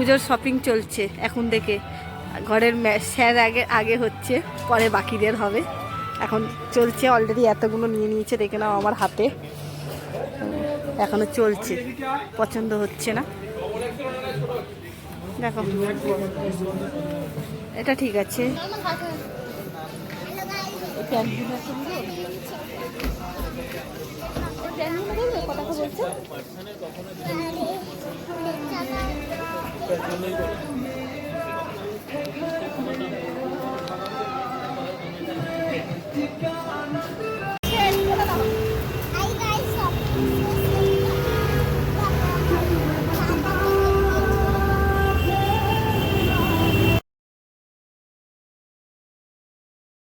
পুজোর শপিং চলছে এখন থেকে। ঘরের স্যার আগে হচ্ছে, পরে বাকিদের হবে। এখন চলছে, অলরেডি এতগুলো নিয়ে নিয়েছে, দেখে নাও আমার হাতে। এখনো চলছে, পছন্দ হচ্ছে না। দেখো এটা ঠিক আছে। কথা বলছে